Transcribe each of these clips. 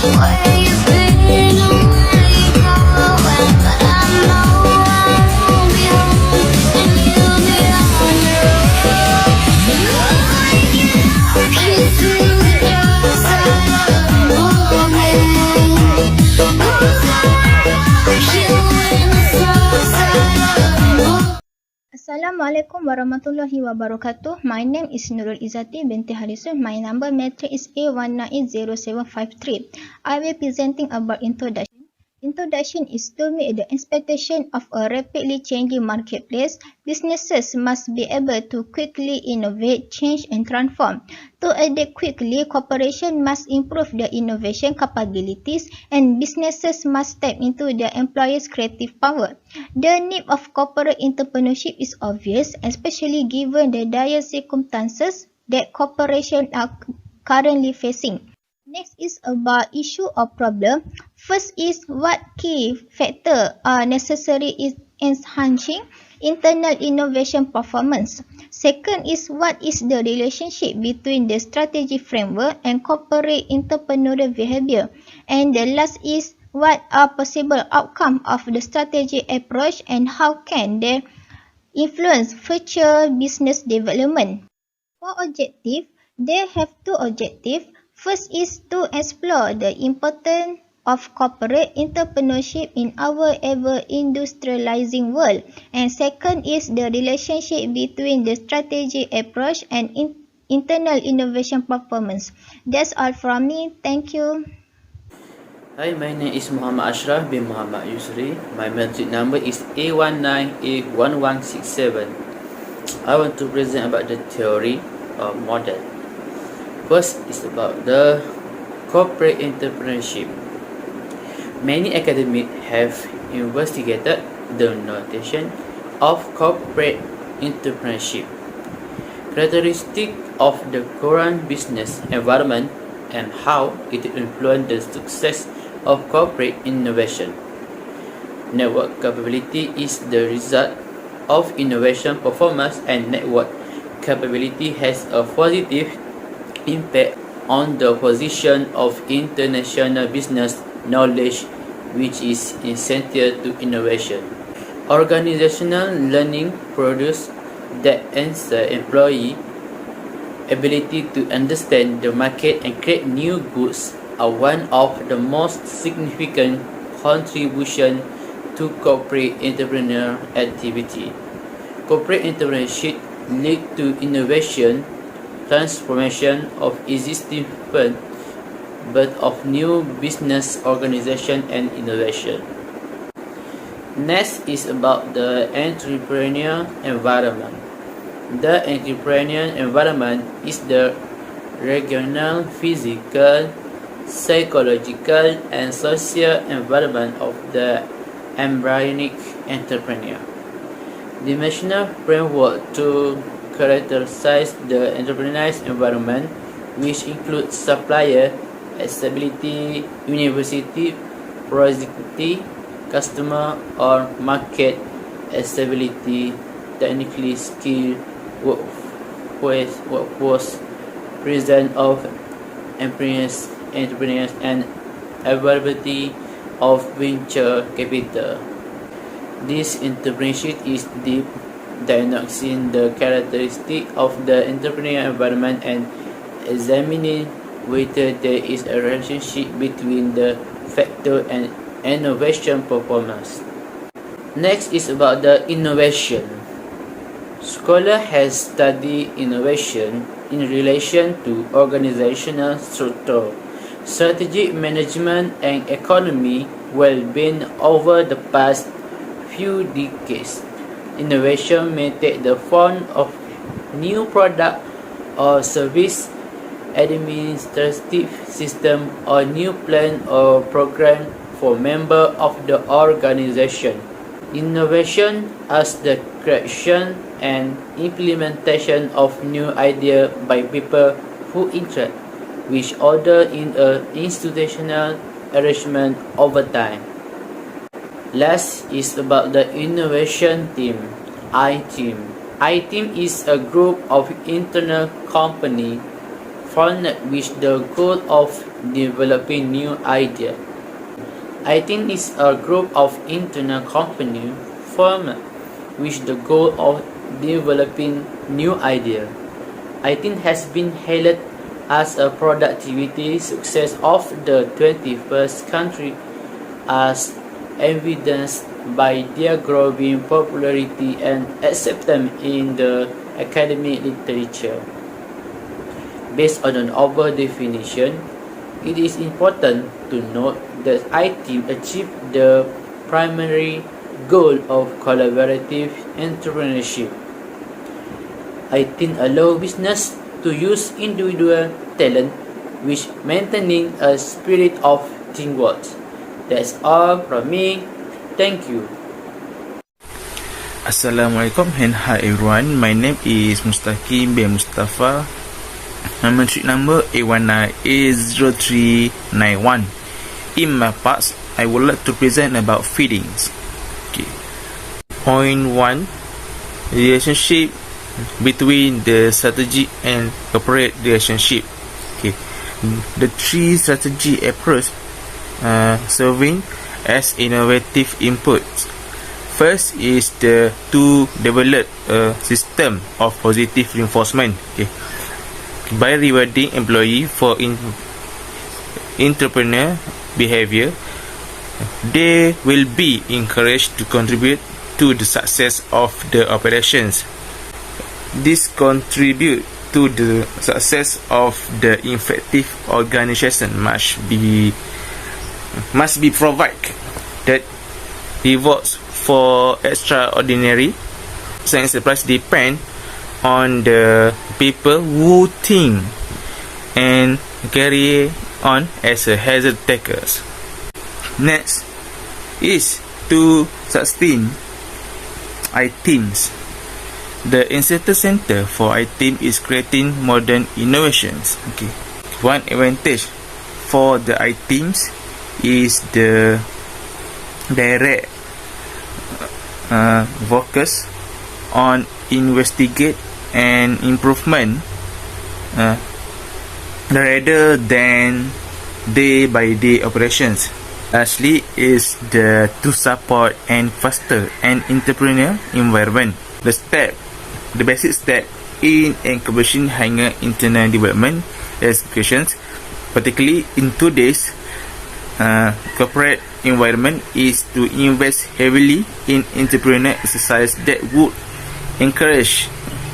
where you been, where you going, but I know I won't be home, and you'll be on your own. I can see the dark side of the moment. I hear when the sun side of the moon. Assalamualaikum warahmatullahi wabarakatuh. My name is Nurul Izzati binti Harisun. My number matrix is A1980753. I will be presenting about introduction. Introduction is to meet the expectation of a rapidly changing marketplace. Businesses must be able to quickly innovate, change and transform. To adapt quickly, corporations must improve their innovation capabilities and businesses must tap into their employees' creative power. The need of corporate entrepreneurship is obvious, especially given the dire circumstances that corporations are currently facing. Next is about issue or problem. First is what key factors are necessary in enhancing internal innovation performance. Second is what is the relationship between the strategy framework and corporate entrepreneurial behavior. And the last is what are possible outcomes of the strategy approach and how can they influence future business development. For objective, they have two objectives. First is to explore the importance of corporate entrepreneurship in our ever-industrializing world. And second is the relationship between the strategy approach and internal innovation performance. That's all from me. Thank you. Hi, my name is Muhammad Ashraf bin Muhammad Yusri. My matric number is A19A1167. I want to present about the theory or model. First is about the corporate entrepreneurship. Many academics have investigated the notion of corporate entrepreneurship, characteristics of the current business environment, and how it influences the success of corporate innovation. Network capability is the result of innovation performance, and network capability has a positive impact on the position of international business knowledge, which is essential to innovation. Organizational learning produces that answer employee ability to understand the market and create new goods are one of the most significant contributions to corporate entrepreneurial activity. Corporate entrepreneurship leads to innovation, transformation of existing firms, birth of new business organization and innovation. Next is about the entrepreneurial environment. The entrepreneurial environment is the regional, physical, psychological, and social environment of the embryonic entrepreneur. Dimensional framework to characterize the entrepreneurial environment, which includes supplier, stability, university, proximity, customer or market stability, technically skilled workforce, presence of entrepreneurs, and availability of venture capital. This entrepreneurship is deep diagnosing the characteristics of the entrepreneurial environment and examining whether there is a relationship between the factor and innovation performance. Next is about the innovation. Scholar has studied innovation in relation to organizational structure, strategic management, and economy well-being over the past few decades. Innovation may take the form of new product or service, administrative system, or new plan or program for members of the organization. Innovation as the creation and implementation of new ideas by people who interact with others in an institutional arrangement over time. Last is about the innovation team, I-Team. I-Team is a group of internal company formed with the goal of developing new ideas. I-Team is a group of internal companies formed with the goal of developing new ideas. I-Team has been hailed as a productivity success of the 21st century, as evidenced by their growing popularity and acceptance in the academic literature. Based on an overall definition, it is important to note that I-Team achieved the primary goal of collaborative entrepreneurship. I-Team allows business to use individual talent which maintaining a spirit of teamwork. That's all from me. Thank you. Assalamualaikum and hi everyone. My name is Mustaqim bin Mustafa. My metric number A19A0391. In my parts, I would like to present about feelings. Okay. Point 1. Relationship between the strategy and corporate relationship. Okay. The three strategy approach serving as innovative inputs. First is to develop a system of positive reinforcement. Okay. By rewarding employee for entrepreneur behavior, they will be encouraged to contribute to the success of the operations. This contribute to the success of the effective organization must be provide that rewards for extraordinary enterprise depend on the people who think and carry on as a hazard takers. Next is to sustain I-Teams. The incentive center for I-Team is creating modern innovations. Okay. One advantage for the I-Teams is the direct focus on investigate and improvement rather than day-by-day operations. Lastly is to support and foster an entrepreneurial environment. The basic step in incubation higher internal development executions, particularly in today's corporate environment, is to invest heavily in entrepreneurial exercise that would encourage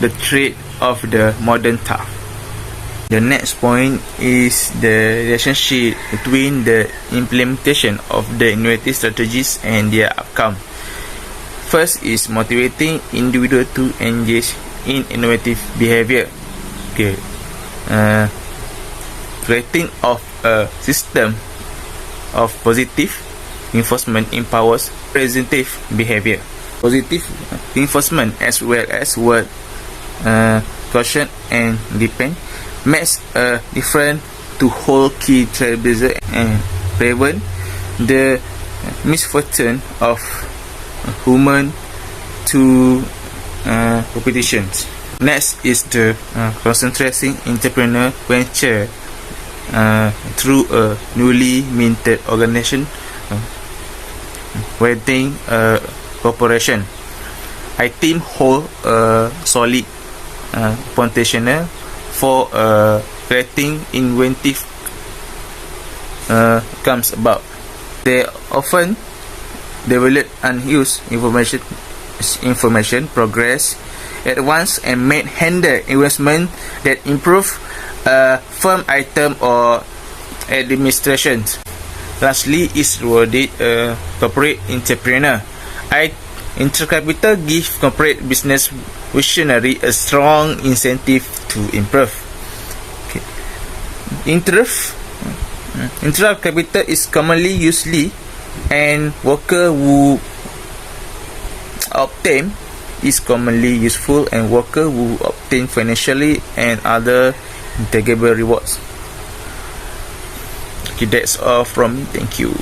the trade of the modern task. The next point is the relationship between the implementation of the innovative strategies and their outcome. First is motivating individual to engage in innovative behavior. Okay. Creating of a system of positive reinforcement empowers positive behavior. Positive reinforcement as well as word caution and depend makes a difference to hold key trailblazer and prevent the misfortune of human to competitions. Next is the concentrating entrepreneur venture through a newly minted organization within a corporation. I-Team hold a solid foundation for creating inventive comes about. They often develop and use information progress at once and make handle investment that improve firm item or administration. Lastly is rewarded corporate entrepreneur. Intercapital give corporate business visionary a strong incentive to improve. Okay. Intercapital is commonly used and worker who obtain is commonly useful and worker who obtain financially and other intangible rewards. Okay, that's all from me. Thank you.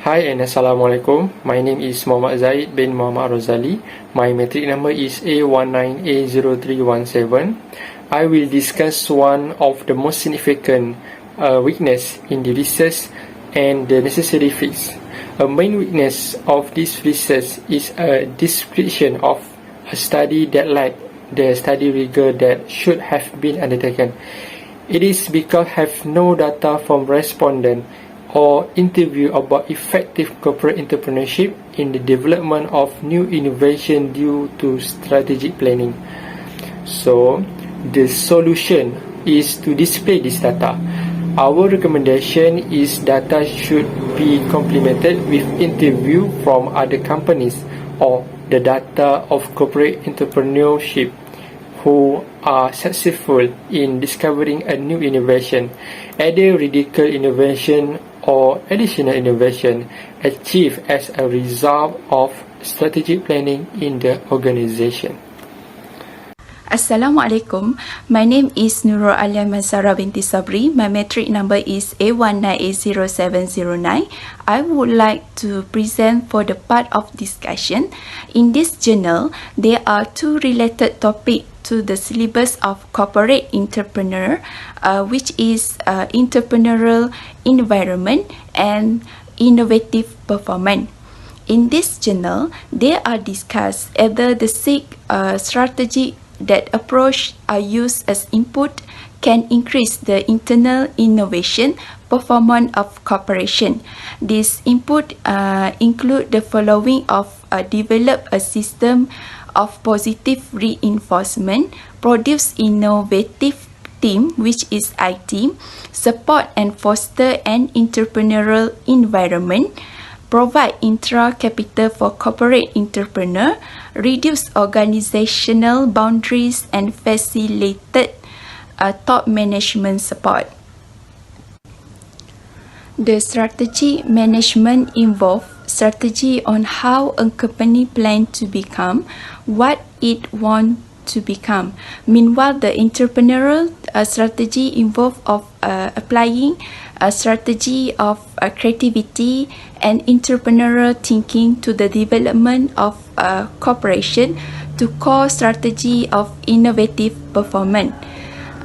Hi and Assalamualaikum. My name is Muhammad Zaid bin Muhammad Rozali. My metric number is A19A0317. I will discuss one of the most significant weakness in the research and the necessary fix. A main weakness of this research is a description of a study that lacked the study rigor that should have been undertaken. It is because have no data from respondent or interview about effective corporate entrepreneurship in the development of new innovation due to strategic planning. So, the solution is to display this data. Our recommendation is data should be complemented with interview from other companies or the data of corporate entrepreneurship who are successful in discovering a new innovation, either radical innovation or additional innovation achieved as a result of strategic planning in the organization. Assalamualaikum. My name is Nurul Alia Mansara binti Sabri. My metric number is A19800709. I would like to present for the part of discussion. In this journal, there are two related topics to the syllabus of corporate entrepreneur, which is entrepreneurial environment and innovative performance. In this journal, they are discussed either the six strategy that approach are used as input can increase the internal innovation performance of corporation. This input include the following of develop a system of positive reinforcement, produce innovative team which is IT, support and foster an entrepreneurial environment, provide intra-capital for corporate entrepreneur, reduce organizational boundaries and facilitated top management support. The strategy management involves strategy on how a company plans to become what it wants to become. Meanwhile, the entrepreneurial strategy involves applying a strategy of creativity and entrepreneurial thinking to the development of a corporation to core strategy of innovative performance.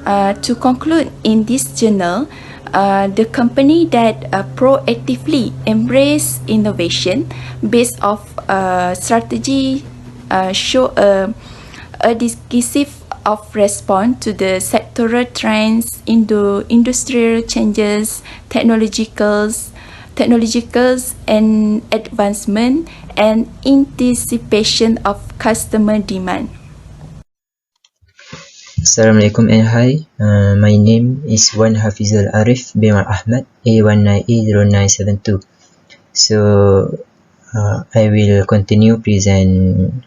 To conclude, in this journal, the company that proactively embrace innovation based off strategy show a decisive of response to the sectoral trends, industrial changes, technologicals and advancement and anticipation of customer demand. Assalamualaikum and hi. My name is Wan Hafizul Arif bin Ahmad, A19800972. So I will continue present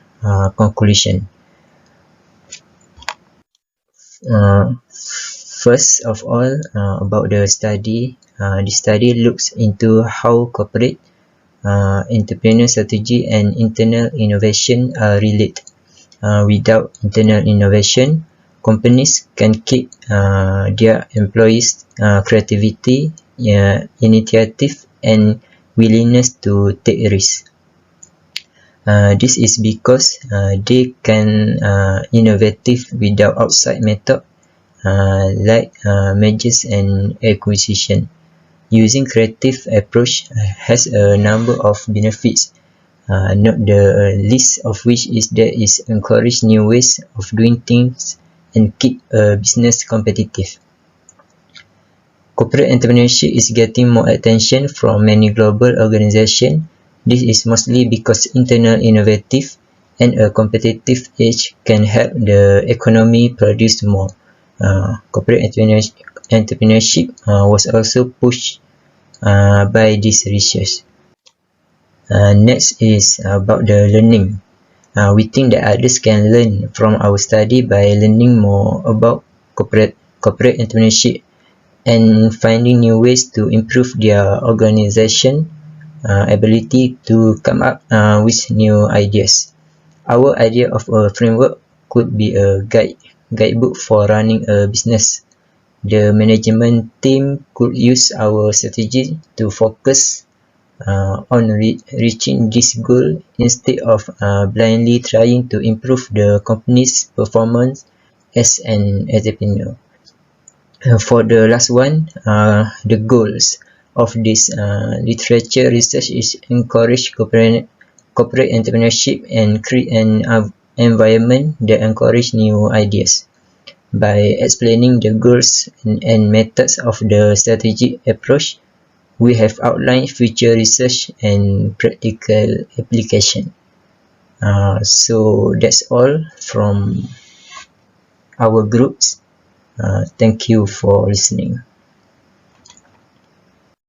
conclusion. First of all, about the study. The study looks into how corporate entrepreneurial strategy and internal innovation are related. Without internal innovation, companies can keep their employees' creativity, initiative, and willingness to take risks. This is because they can innovative without outside method like mergers and acquisition. Using creative approach has a number of benefits, not the least of which is that it encourages new ways of doing things and keep a business competitive. Corporate entrepreneurship is getting more attention from many global organizations. This is mostly because internal innovative and a competitive edge can help the economy produce more. Corporate entrepreneurship was also pushed by this research. Next is about the learning. We think that others can learn from our study by learning more about corporate entrepreneurship and finding new ways to improve their organization ability to come up with new ideas. Our idea of a framework could be a guidebook for running a business. The management team could use our strategy to focus on reaching this goal instead of blindly trying to improve the company's performance as an entrepreneur. For the last one, the goals of this literature research is encourage corporate entrepreneurship and create an environment that encourage new ideas. By explaining the goals and methods of the strategic approach, we have outlined future research and practical application. So that's all from our groups. Thank you for listening.